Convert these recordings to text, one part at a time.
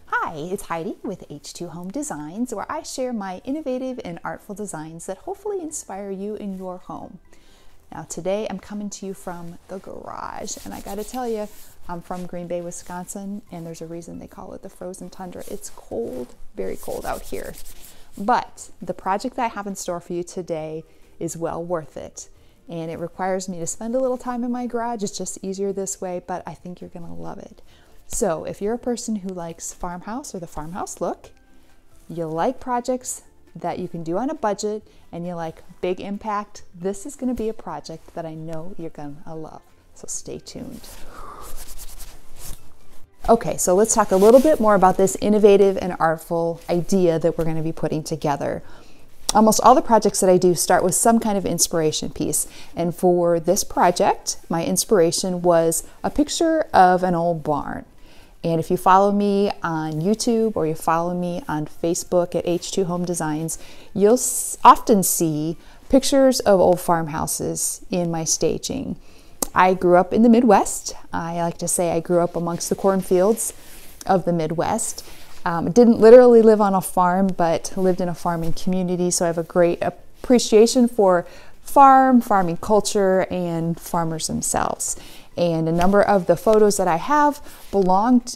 Hi, it's Heidi with H2 Home Designs, where I share my innovative and artful designs that hopefully inspire you in your home. Now today I'm coming to you from the garage, and I gotta tell you, I'm from Green Bay, Wisconsin, and there's a reason they call it the frozen tundra. It's cold, very cold out here. But the project that I have in store for you today is well worth it. And it requires me to spend a little time in my garage. It's just easier this way, but I think you're gonna love it. So if you're a person who likes Farmhouse or the Farmhouse look, you like projects that you can do on a budget, and you like big impact, this is gonna be a project that I know you're gonna love. So stay tuned. Okay, so let's talk a little bit more about this innovative and artful idea that we're gonna be putting together. Almost all the projects that I do start with some kind of inspiration piece. And for this project, my inspiration was a picture of an old barn. And if you follow me on YouTube or you follow me on Facebook at H2 Home Designs, you'll often see pictures of old farmhouses in my staging. I grew up in the Midwest. I like to say I grew up amongst the cornfields of the Midwest. Didn't literally live on a farm, but lived in a farming community, so I have a great appreciation for farming culture, and farmers themselves. And a number of the photos that I have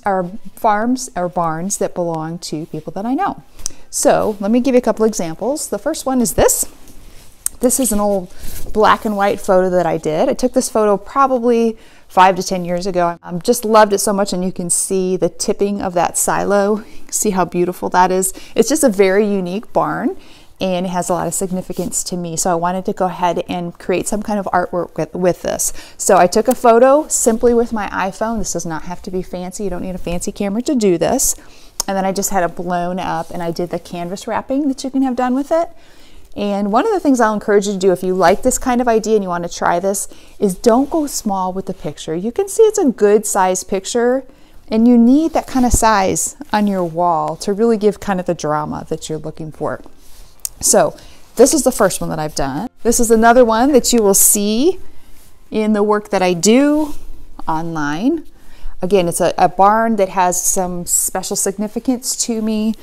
are farms or barns that belong to people that I know. So let me give you a couple examples. The first one is this. This is an old black and white photo that I did. I took this photo probably 5 to 10 years ago. I just loved it so much, and you can see the tipping of that silo. See how beautiful that is. It's just a very unique barn, and it has a lot of significance to me. So I wanted to go ahead and create some kind of artwork with this. So I took a photo simply with my iPhone. This does not have to be fancy. You don't need a fancy camera to do this. And then I just had it blown up, and I did the canvas wrapping that you can have done with it. And one of the things I'll encourage you to do if you like this kind of idea and you want to try this is don't go small with the picture. You can see it's a good size picture, and you need that kind of size on your wall to really give kind of the drama that you're looking for. So this is the first one that I've done. This is another one that you will see in the work that I do online. Again, it's a barn that has some special significance to me.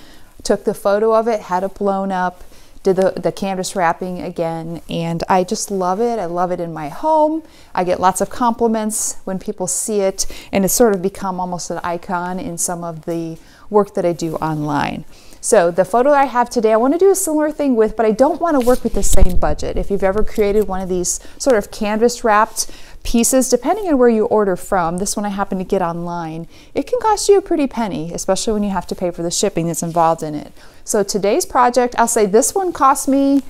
Took the photo of it, had it blown up, did the canvas wrapping again, and I just love it. I love it in my home. I get lots of compliments when people see it, and it's sort of become almost an icon in some of the work that I do online. So the photo I have today, I want to do a similar thing with, but I don't want to work with the same budget. If you've ever created one of these sort of canvas wrapped pieces, depending on where you order from, this one I happen to get online, it can cost you a pretty penny, especially when you have to pay for the shipping that's involved in it. So today's project, I'll say this one cost me,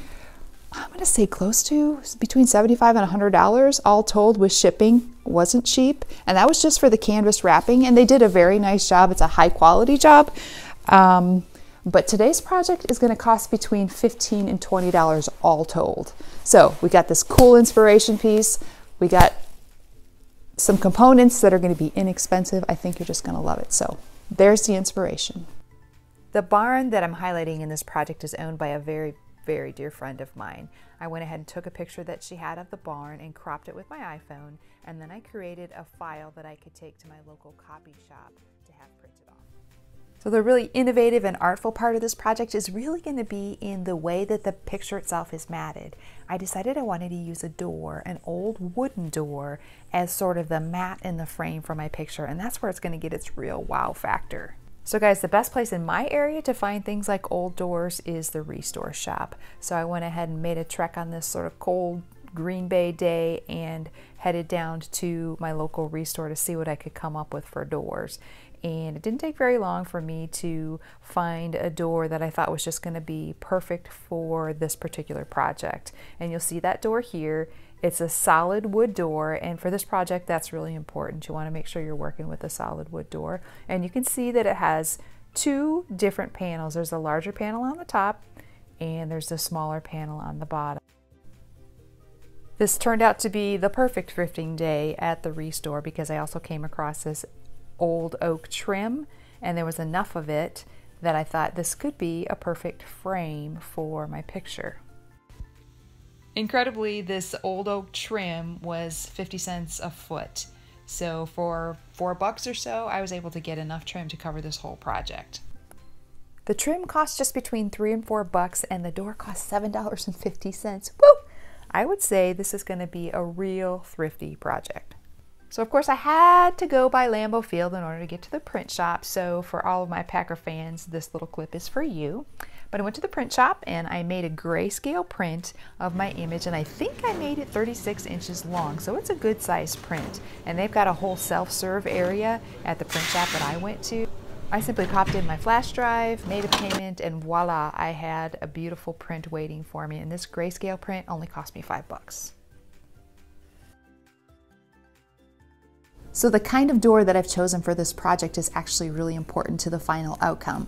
I'm going to say close to between $75 and $100 all told with shipping. It wasn't cheap, and that was just for the canvas wrapping, and they did a very nice job. It's a high quality job. But today's project is going to cost between $15 and $20 all told. So we got this cool inspiration piece. We got some components that are going to be inexpensive. I think you're just going to love it. So there's the inspiration. The barn that I'm highlighting in this project is owned by a very, very dear friend of mine. I went ahead and took a picture that she had of the barn and cropped it with my iPhone, and then I created a file that I could take to my local copy shop to have printed off. So the really innovative and artful part of this project is really going to be in the way that the picture itself is matted. I decided I wanted to use a door, an old wooden door, as sort of the mat in the frame for my picture, and that's where it's going to get its real wow factor. So guys, the best place in my area to find things like old doors is the Restore Shop. So I went ahead and made a trek on this sort of cold Green Bay day and headed down to my local Restore to see what I could come up with for doors. And it didn't take very long for me to find a door that I thought was just going to be perfect for this particular project. And you'll see that door here. It's a solid wood door, and for this project that's really important. You want to make sure you're working with a solid wood door. And you can see that it has two different panels. There's a larger panel on the top, and there's a smaller panel on the bottom. This turned out to be the perfect thrifting day at the Restore because I also came across this old oak trim, and there was enough of it that I thought this could be a perfect frame for my picture. Incredibly, this old oak trim was 50 cents a foot. So for $4 or so, I was able to get enough trim to cover this whole project. The trim cost just between $3 and $4, and the door cost $7.50. Woo! I would say this is going to be a real thrifty project. So of course I had to go by Lambeau Field in order to get to the print shop. So for all of my Packer fans, this little clip is for you. But I went to the print shop and I made a grayscale print of my image, and I think I made it 36 inches long. So it's a good size print. And they've got a whole self-serve area at the print shop that I went to. I simply popped in my flash drive, made a payment, and voila, I had a beautiful print waiting for me. And this grayscale print only cost me $5. So the kind of door that I've chosen for this project is actually really important to the final outcome.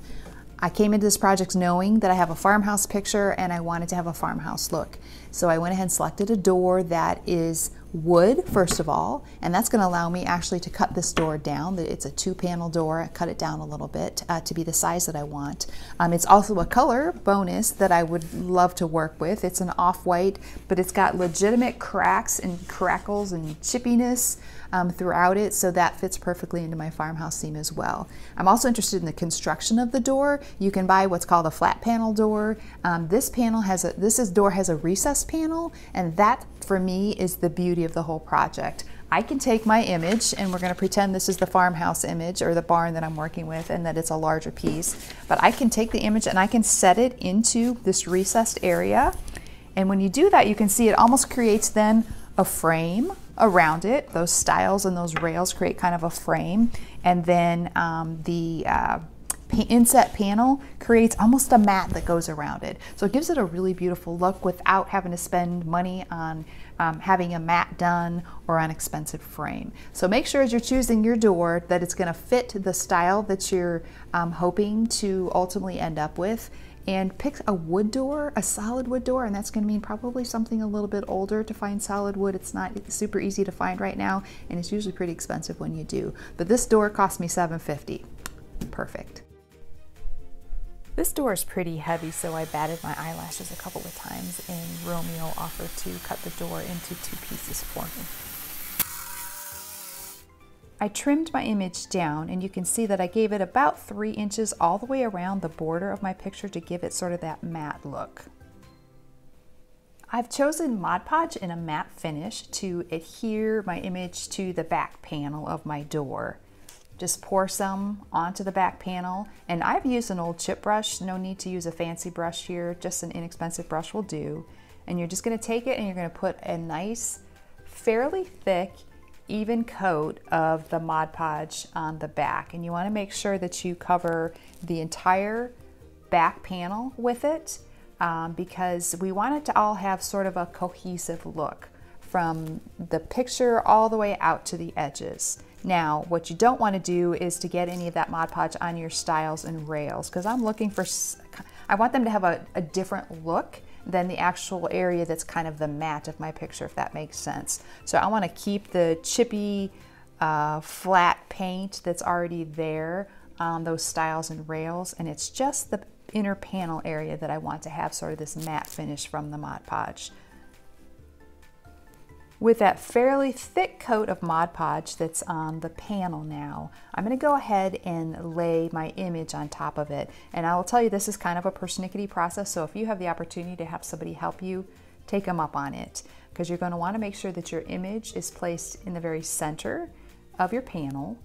I came into this project knowing that I have a farmhouse picture and I wanted to have a farmhouse look. So I went ahead and selected a door that is wood, first of all, and that's going to allow me actually to cut this door down. It's a 2-panel door. I cut it down a little bit to be the size that I want. It's also a color bonus that I would love to work with. It's an off-white, but it's got legitimate cracks and crackles and chippiness throughout it, so that fits perfectly into my farmhouse theme as well. I'm also interested in the construction of the door. You can buy what's called a flat panel door. This door has a recessed panel, and that for me is the beauty of the whole project. I can take my image, and we're going to pretend this is the farmhouse image or the barn that I'm working with and that it's a larger piece, but I can take the image and I can set it into this recessed area, and when you do that you can see it almost creates then a frame around it. Those stiles and those rails create kind of a frame, and then the inset panel creates almost a mat that goes around it. So it gives it a really beautiful look without having to spend money on having a mat done or an expensive frame. So make sure as you're choosing your door that it's going to fit the style that you're hoping to ultimately end up with. And pick a wood door, a solid wood door, and that's going to mean probably something a little bit older to find solid wood. It's not super easy to find right now, and it's usually pretty expensive when you do. But this door cost me $7.50. Perfect. This door is pretty heavy, so I batted my eyelashes a couple of times, and Romeo offered to cut the door into 2 pieces for me. I trimmed my image down, and you can see that I gave it about 3 inches all the way around the border of my picture to give it sort of that matte look. I've chosen Mod Podge in a matte finish to adhere my image to the back panel of my door. Just pour some onto the back panel, and I've used an old chip brush. No need to use a fancy brush here, just an inexpensive brush will do. And you're just going to take it and you're going to put a nice, fairly thick, even coat of the Mod Podge on the back, and you want to make sure that you cover the entire back panel with it because we want it to all have sort of a cohesive look from the picture all the way out to the edges. Now what you don't want to do is to get any of that Mod Podge on your stiles and rails, because I'm looking for, I want them to have a different look than the actual area that's kind of the matte of my picture, if that makes sense. So I want to keep the chippy flat paint that's already there on those stiles and rails, and it's just the inner panel area that I want to have sort of this matte finish from the Mod Podge. With that fairly thick coat of Mod Podge that's on the panel now, I'm going to go ahead and lay my image on top of it. And I will tell you, this is kind of a persnickety process, so if you have the opportunity to have somebody help you, take them up on it, because you're going to want to make sure that your image is placed in the very center of your panel,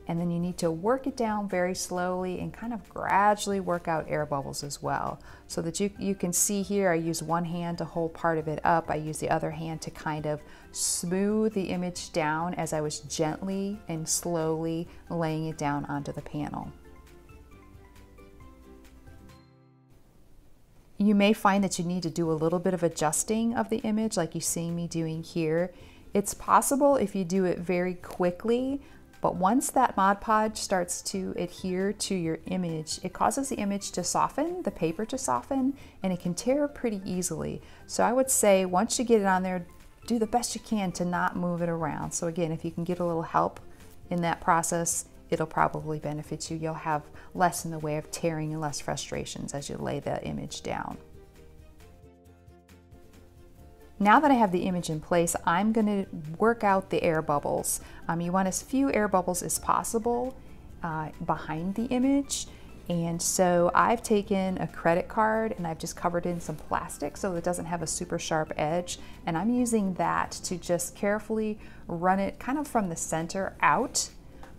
and then you need to work it down very slowly and kind of gradually work out air bubbles as well. So that you can see here, I use one hand to hold part of it up. I use the other hand to kind of smooth the image down as I was gently and slowly laying it down onto the panel. You may find that you need to do a little bit of adjusting of the image like you see me doing here. It's possible if you do it very quickly, but once that Mod Podge starts to adhere to your image, it causes the image to soften, the paper to soften, and it can tear pretty easily. So I would say once you get it on there, do the best you can to not move it around. So again, if you can get a little help in that process, it'll probably benefit you. You'll have less in the way of tearing and less frustrations as you lay the image down. Now that I have the image in place, I'm going to work out the air bubbles. You want as few air bubbles as possible behind the image. And so I've taken a credit card and I've just covered in some plastic so it doesn't have a super sharp edge. And I'm using that to just carefully run it kind of from the center out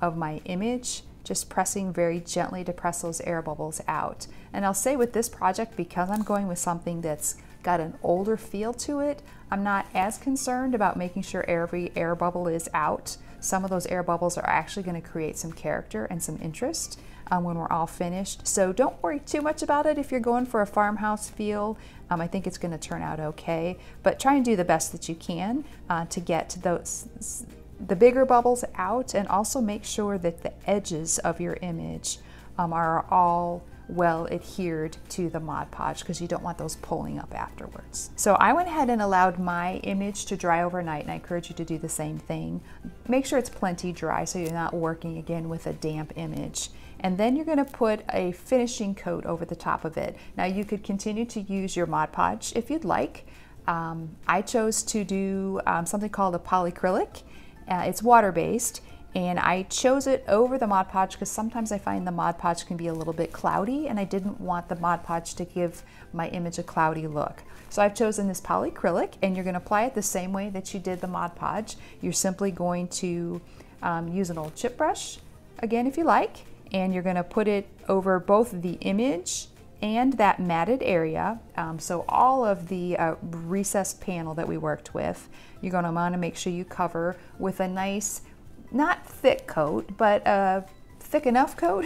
of my image, just pressing very gently to press those air bubbles out. And I'll say with this project, because I'm going with something that's got an older feel to it, I'm not as concerned about making sure every air bubble is out. Some of those air bubbles are actually going to create some character and some interest when we're all finished. So don't worry too much about it if you're going for a farmhouse feel. I think it's going to turn out okay, but try and do the best that you can to get the bigger bubbles out, and also make sure that the edges of your image are all well adhered to the Mod Podge, because you don't want those pulling up afterwards. So I went ahead and allowed my image to dry overnight, and I encourage you to do the same thing. Make sure it's plenty dry so you're not working again with a damp image. And then you're going to put a finishing coat over the top of it. Now you could continue to use your Mod Podge if you'd like. I chose to do something called a Polycrylic. It's water-based, and I chose it over the Mod Podge because sometimes I find the Mod Podge can be a little bit cloudy, and I didn't want the Mod Podge to give my image a cloudy look. So I've chosen this Polycrylic, and you're going to apply it the same way that you did the Mod Podge. You're simply going to use an old chip brush, again if you like, and you're going to put it over both the image and that matted area. So all of the recessed panel that we worked with, you're going to want to make sure you cover with a nice, not thick coat, but a thick enough coat,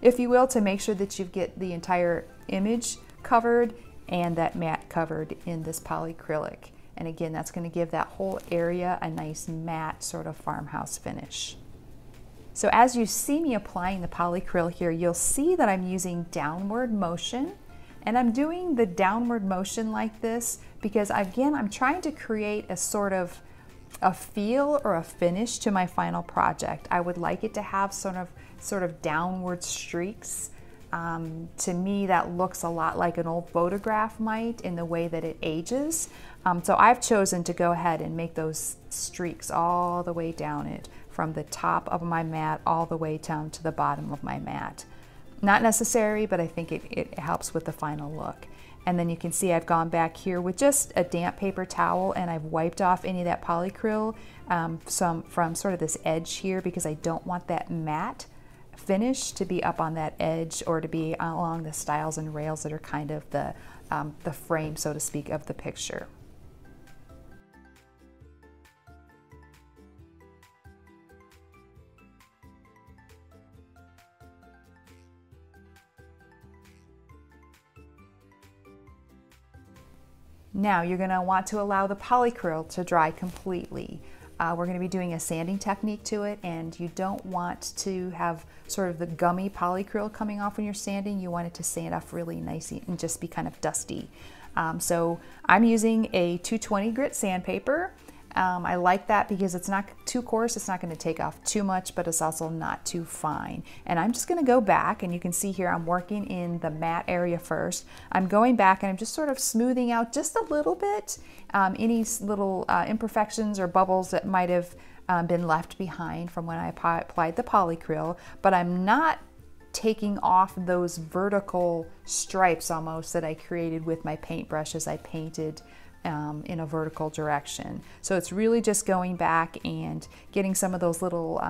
if you will, to make sure that you get the entire image covered and that mat covered in this Polycrylic. And again, that's going to give that whole area a nice matte sort of farmhouse finish. So as you see me applying the Polycrylic here, you'll see that I'm using downward motion, and I'm doing the downward motion like this because, again, I'm trying to create a sort of a feel or a finish to my final project. I would like it to have sort of downward streaks. To me, that looks a lot like an old photograph might in the way that it ages. So I've chosen to go ahead and make those streaks all the way down it, from the top of my mat all the way down to the bottom of my mat. Not necessary, but I think it helps with the final look. And then you can see I've gone back here with just a damp paper towel, and I've wiped off any of that polycryl from sort of this edge here, because I don't want that matte finish to be up on that edge or to be along the stiles and rails that are kind of the frame, so to speak, of the picture. Now you're going to want to allow the polycryl to dry completely. We're going to be doing a sanding technique to it, and you don't want to have sort of the gummy polycryl coming off when you're sanding. You want it to sand off really nicely and just be kind of dusty. So I'm using a 220 grit sandpaper. I like that because it's not too coarse, it's not going to take off too much, but it's also not too fine. And I'm just going to go back, and you can see here I'm working in the matte area first. I'm going back and I'm just sort of smoothing out just a little bit any little imperfections or bubbles that might have been left behind from when I applied the polycryl, but I'm not taking off those vertical stripes almost that I created with my paintbrush as I painted in a vertical direction. So it's really just going back and getting some of those little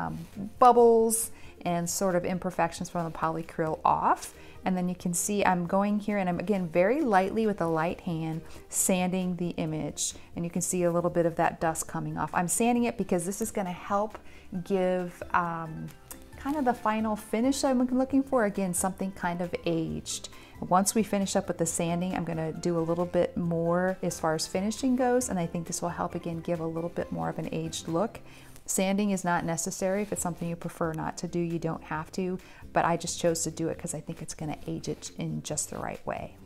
bubbles and sort of imperfections from the polycryl off. And then you can see I'm going here and I'm again very lightly with a light hand sanding the image, and you can see a little bit of that dust coming off. I'm sanding it because this is going to help give kind of the final finish I'm looking for, again something kind of aged. Once we finish up with the sanding, I'm going to do a little bit more as far as finishing goes, and I think this will help again give a little bit more of an aged look. Sanding is not necessary. If it's something you prefer not to do, you don't have to, but I just chose to do it because I think it's going to age it in just the right way.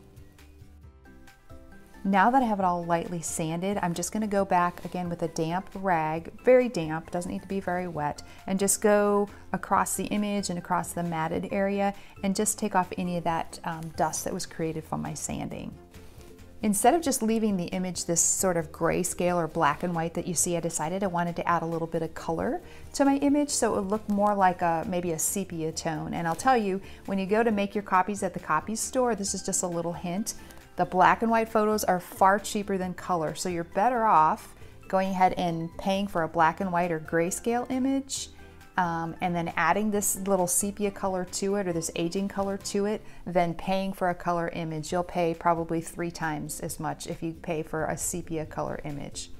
Now that I have it all lightly sanded, I'm just going to go back again with a damp rag, very damp, doesn't need to be very wet, and just go across the image and across the matted area and just take off any of that dust that was created from my sanding. Instead of just leaving the image this sort of grayscale or black and white that you see, I decided I wanted to add a little bit of color to my image so it would look more like maybe a sepia tone. And I'll tell you, when you go to make your copies at the copy store, this is just a little hint, the black and white photos are far cheaper than color. So you're better off going ahead and paying for a black and white or grayscale image, and then adding this little sepia color to it or this aging color to it, than paying for a color image. You'll pay probably 3 times as much if you pay for a sepia color image.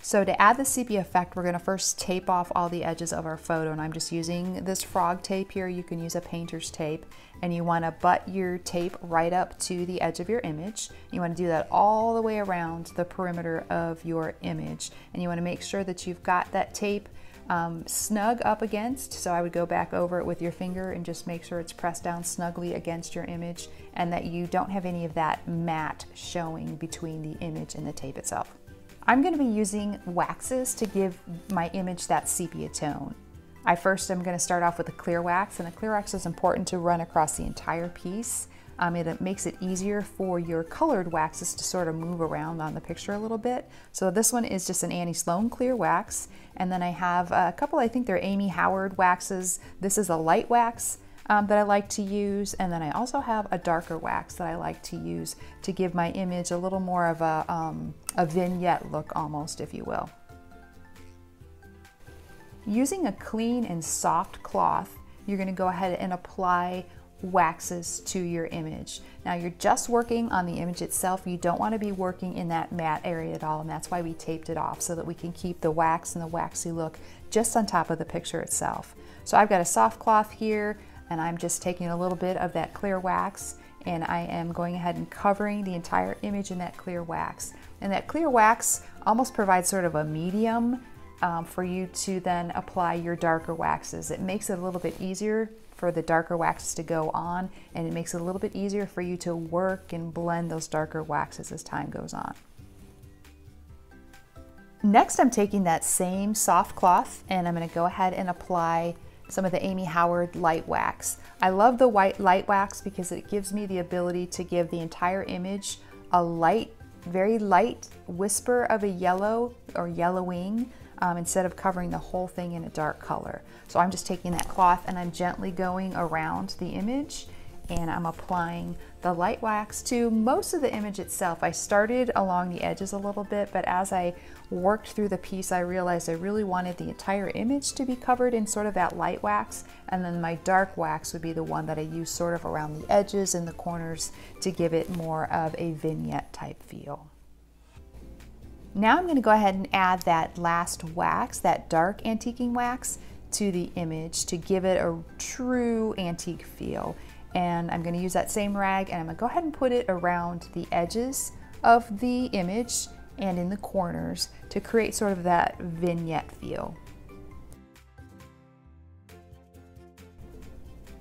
So to add the sepia effect, we're going to first tape off all the edges of our photo, and I'm just using this frog tape here. You can use a painter's tape, and you want to butt your tape right up to the edge of your image. You want to do that all the way around the perimeter of your image, and you want to make sure that you've got that tape snug up against. So I would go back over it with your finger and just make sure it's pressed down snugly against your image, and that you don't have any of that matte showing between the image and the tape itself. I'm going to be using waxes to give my image that sepia tone. I'm going to start off with a clear wax, and a clear wax is important to run across the entire piece. It makes it easier for your colored waxes to sort of move around on the picture a little bit. So this one is just an Annie Sloan clear wax, and then I have a couple, I think they're Amy Howard waxes. This is a light wax that I like to use, and then I also have a darker wax that I like to use to give my image a little more of a vignette look almost, if you will. Using a clean and soft cloth, you're going to go ahead and apply waxes to your image. Now you're just working on the image itself. You don't want to be working in that matte area at all, and that's why we taped it off, so that we can keep the wax and the waxy look just on top of the picture itself. So I've got a soft cloth here, and I'm just taking a little bit of that clear wax, and I am going ahead and covering the entire image in that clear wax. And that clear wax almost provides sort of a medium for you to then apply your darker waxes. It makes it a little bit easier for the darker waxes to go on, and it makes it a little bit easier for you to work and blend those darker waxes as time goes on. Next, I'm taking that same soft cloth, and I'm going to go ahead and apply some of the Amy Howard light wax. I love the white light wax because it gives me the ability to give the entire image a light, very light whisper of a yellow or yellowing, instead of covering the whole thing in a dark color. So I'm just taking that cloth and I'm gently going around the image, and I'm applying the light wax to most of the image itself. I started along the edges a little bit, but as I worked through the piece, I realized I really wanted the entire image to be covered in sort of that light wax, and then my dark wax would be the one that I use sort of around the edges and the corners to give it more of a vignette type feel. Now I'm going to go ahead and add that last wax, that dark antiquing wax, to the image to give it a true antique feel. And I'm going to use that same rag, and I'm going to go ahead and put it around the edges of the image and in the corners to create sort of that vignette feel.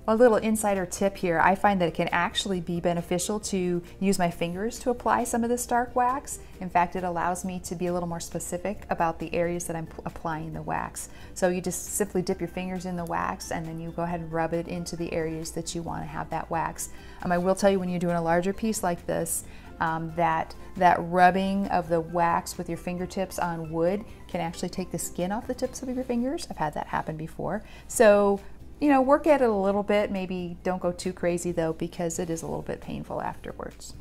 A little insider tip here, I find that it can actually be beneficial to use my fingers to apply some of this dark wax. In fact, it allows me to be a little more specific about the areas that I'm applying the wax. So you just simply dip your fingers in the wax, and then you go ahead and rub it into the areas that you want to have that wax. I will tell you, when you're doing a larger piece like this, that rubbing of the wax with your fingertips on wood can actually take the skin off the tips of your fingers. I've had that happen before. So work at it a little bit. Maybe don't go too crazy though, because it is a little bit painful afterwards.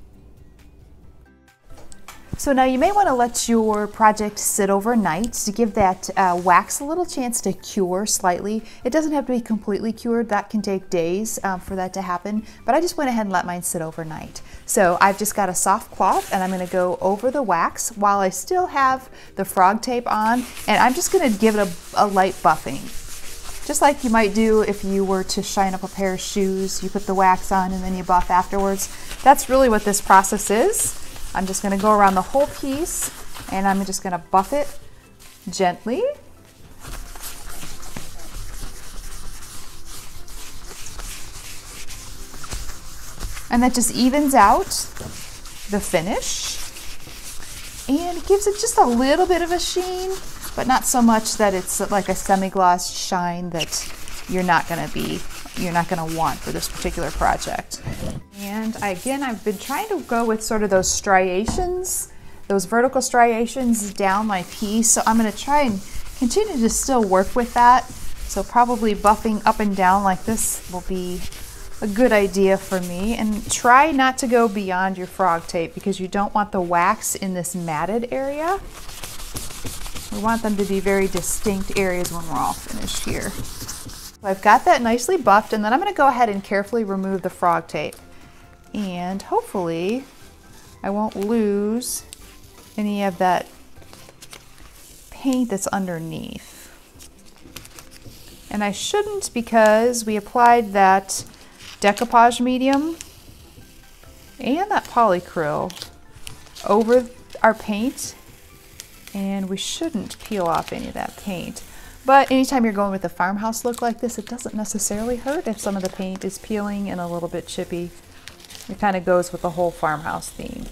So now you may want to let your project sit overnight to give that wax a little chance to cure slightly. It doesn't have to be completely cured. That can take days for that to happen, but I just went ahead and let mine sit overnight. So I've just got a soft cloth, and I'm going to go over the wax while I still have the frog tape on, and I'm just going to give it a light buffing. Just like you might do if you were to shine up a pair of shoes. You put the wax on and then you buff afterwards. That's really what this process is. I'm just going to go around the whole piece, and I'm just going to buff it gently. And that just evens out the finish, and it gives it just a little bit of a sheen, but not so much that it's like a semi-gloss shine that you're not going to be you're not going to want for this particular project. And again, I've been trying to go with sort of those striations, those vertical striations down my piece. So I'm going to try and continue to still work with that. So probably buffing up and down like this will be a good idea for me. And try not to go beyond your frog tape because you don't want the wax in this matted area. We want them to be very distinct areas when we're all finished here. So I've got that nicely buffed, and then I'm going to go ahead and carefully remove the frog tape. And hopefully I won't lose any of that paint that's underneath. And I shouldn't because we applied that decoupage medium and that polycryl over our paint, and we shouldn't peel off any of that paint. But anytime you're going with a farmhouse look like this, it doesn't necessarily hurt if some of the paint is peeling and a little bit chippy. It kind of goes with the whole farmhouse theme.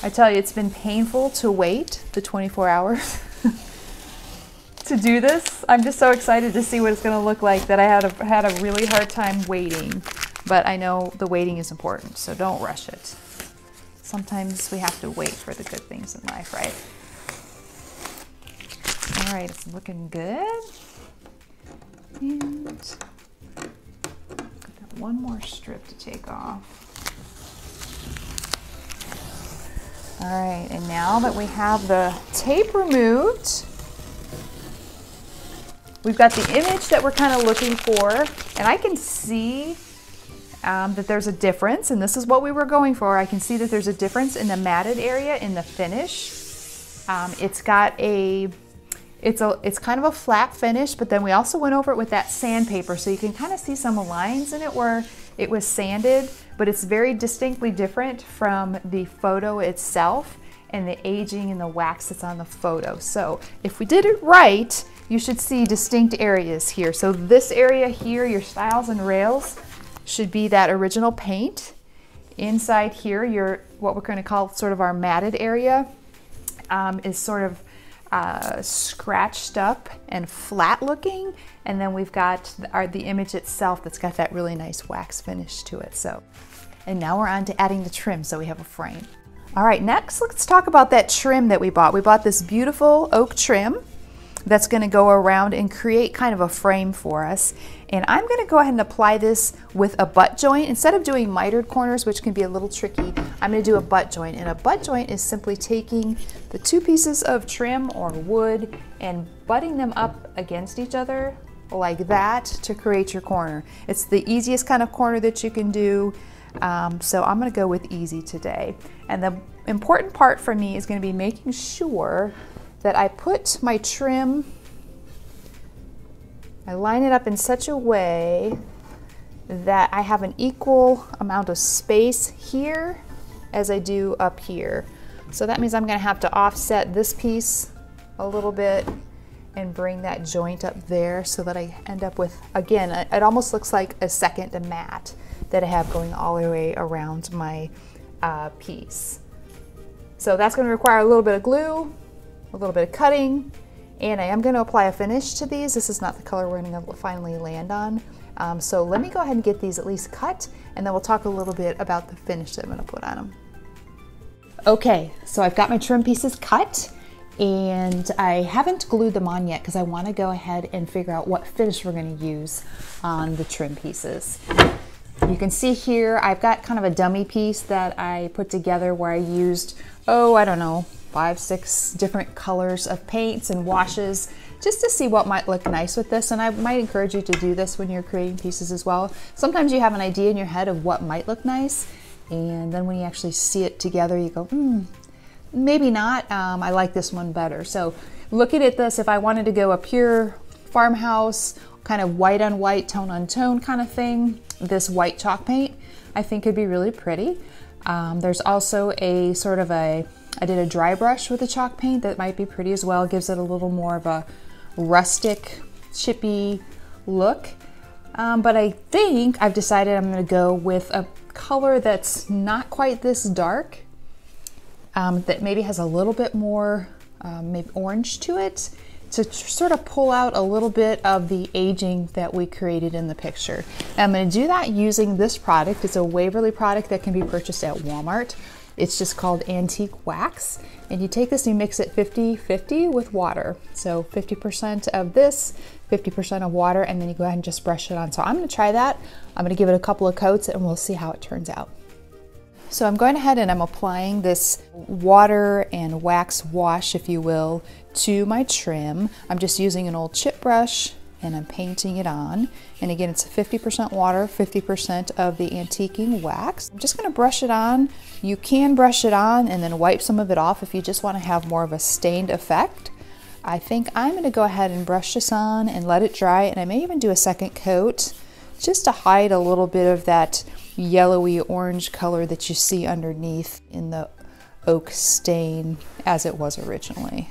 I tell you, it's been painful to wait the 24 hours to do this. I'm just so excited to see what it's going to look like that I had a really hard time waiting. But I know the waiting is important, so don't rush it. Sometimes we have to wait for the good things in life, right? All right, it's looking good. And got one more strip to take off. All right, and now that we have the tape removed, we've got the image that we're kind of looking for, and I can see that there's a difference, and this is what we were going for. I can see that there's a difference in the matted area in the finish. It's kind of a flat finish, but then we also went over it with that sandpaper, so you can kind of see some lines in it where it was sanded, but it's very distinctly different from the photo itself and the aging and the wax that's on the photo. So if we did it right, you should see distinct areas here. So this area here, your stiles and rails, should be that original paint. Inside here, your what we're going to call sort of our matted area is sort of scratched up and flat looking, and then we've got the image itself that's got that really nice wax finish to it. So, and now we're on to adding the trim so we have a frame. All right, next let's talk about that trim that we bought. We bought this beautiful oak trim that's going to go around and create kind of a frame for us. And I'm going to go ahead and apply this with a butt joint. Instead of doing mitered corners, which can be a little tricky, I'm going to do a butt joint. And a butt joint is simply taking the two pieces of trim or wood and butting them up against each other like that to create your corner. It's the easiest kind of corner that you can do. So I'm going to go with easy today. And the important part for me is going to be making sure that I put my trim, I line it up in such a way that I have an equal amount of space here as I do up here. So that means I'm going to have to offset this piece a little bit and bring that joint up there so that I end up with, again, it almost looks like a second mat that I have going all the way around my piece. So that's going to require a little bit of glue, a little bit of cutting, and I am going to apply a finish to these. This is not the color we're going to finally land on. So let me go ahead and get these at least cut, and then we'll talk a little bit about the finish that I'm going to put on them. Okay, so I've got my trim pieces cut, and I haven't glued them on yet because I want to go ahead and figure out what finish we're going to use on the trim pieces. You can see here I've got kind of a dummy piece that I put together where I used, I don't know, 5, 6 different colors of paints and washes just to see what might look nice with this. And I might encourage you to do this when you're creating pieces as well. Sometimes you have an idea in your head of what might look nice, and then when you actually see it together you go, maybe not, I like this one better. So looking at this, if I wanted to go a pure farmhouse, kind of white on white, tone on tone kind of thing, this white chalk paint I think could be really pretty. There's also a sort of I did a dry brush with a chalk paint that might be pretty as well. It gives it a little more of a rustic, chippy look. But I think I've decided I'm going to go with a color that's not quite this dark, that maybe has a little bit more maybe orange to it. to sort of pull out a little bit of the aging that we created in the picture. And I'm going to do that using this product. It's a Waverly product that can be purchased at Walmart. It's just called Antique Wax. And you take this and you mix it 50-50 with water. So 50% of this, 50% of water, and then you go ahead and just brush it on. So I'm going to try that. I'm going to give it a couple of coats and we'll see how it turns out. So I'm going ahead and I'm applying this water and wax wash, if you will, to my trim. I'm just using an old chip brush and I'm painting it on. And again, it's 50% water, 50% of the antiquing wax. I'm just gonna brush it on. You can brush it on and then wipe some of it off if you just wanna have more of a stained effect. I think I'm gonna go ahead and brush this on and let it dry, and I may even do a second coat just to hide a little bit of that yellowy orange color that you see underneath in the oak stain as it was originally.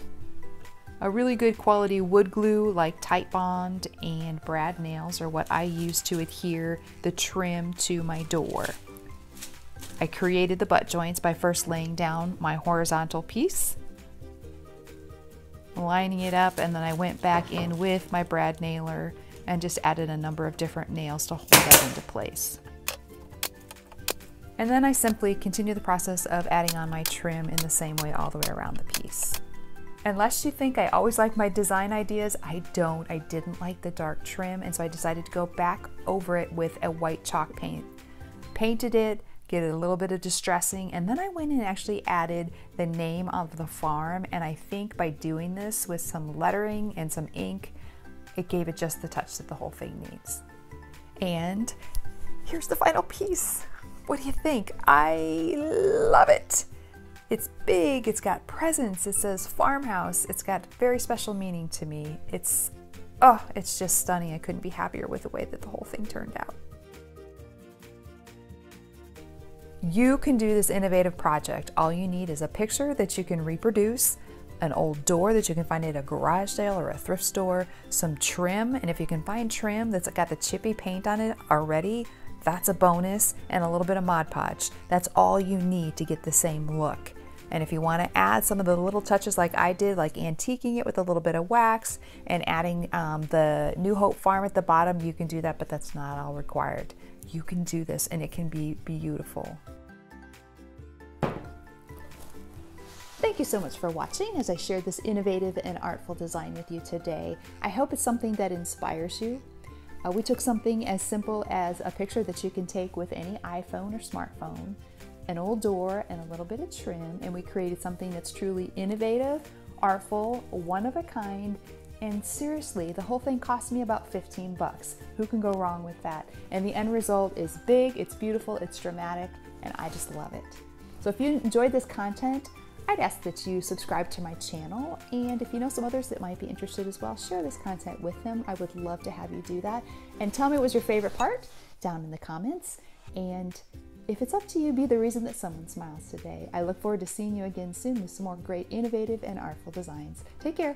A really good quality wood glue like Titebond and Brad nails are what I use to adhere the trim to my door. I created the butt joints by first laying down my horizontal piece, lining it up, and then I went back in with my brad nailer and just added a number of different nails to hold that into place. And then I simply continue the process of adding on my trim in the same way all the way around the piece. Unless you think I always like my design ideas, I don't. I didn't like the dark trim, and so I decided to go back over it with a white chalk paint. Painted it, get a little bit of distressing, and then I went and actually added the name of the farm, and I think by doing this with some lettering and some ink, it gave it just the touch that the whole thing needs. And here's the final piece. What do you think? I love it. It's big, it's got presence, it says Farmhouse, it's got very special meaning to me. It's just stunning. I couldn't be happier with the way that the whole thing turned out. You can do this innovative project. All you need is a picture that you can reproduce, an old door that you can find at a garage sale or a thrift store, some trim, and if you can find trim that's got the chippy paint on it already, that's a bonus, and a little bit of Mod Podge. That's all you need to get the same look. And if you want to add some of the little touches like I did, like antiquing it with a little bit of wax and adding the New Hope Farm at the bottom, you can do that, but that's not all required. You can do this and it can be beautiful. Thank you so much for watching as I shared this innovative and artful design with you today. I hope it's something that inspires you. We took something as simple as a picture that you can take with any iPhone or smartphone, an old door and a little bit of trim, and we created something that's truly innovative, artful, one of a kind, and seriously, the whole thing cost me about 15 bucks. Who can go wrong with that? And the end result is big, it's beautiful, it's dramatic, and I just love it. So if you enjoyed this content, I'd ask that you subscribe to my channel, and if you know some others that might be interested as well, share this content with them. I would love to have you do that. And tell me what was your favorite part down in the comments. And if it's up to you, be the reason that someone smiles today. I look forward to seeing you again soon with some more great innovative and artful designs. Take care.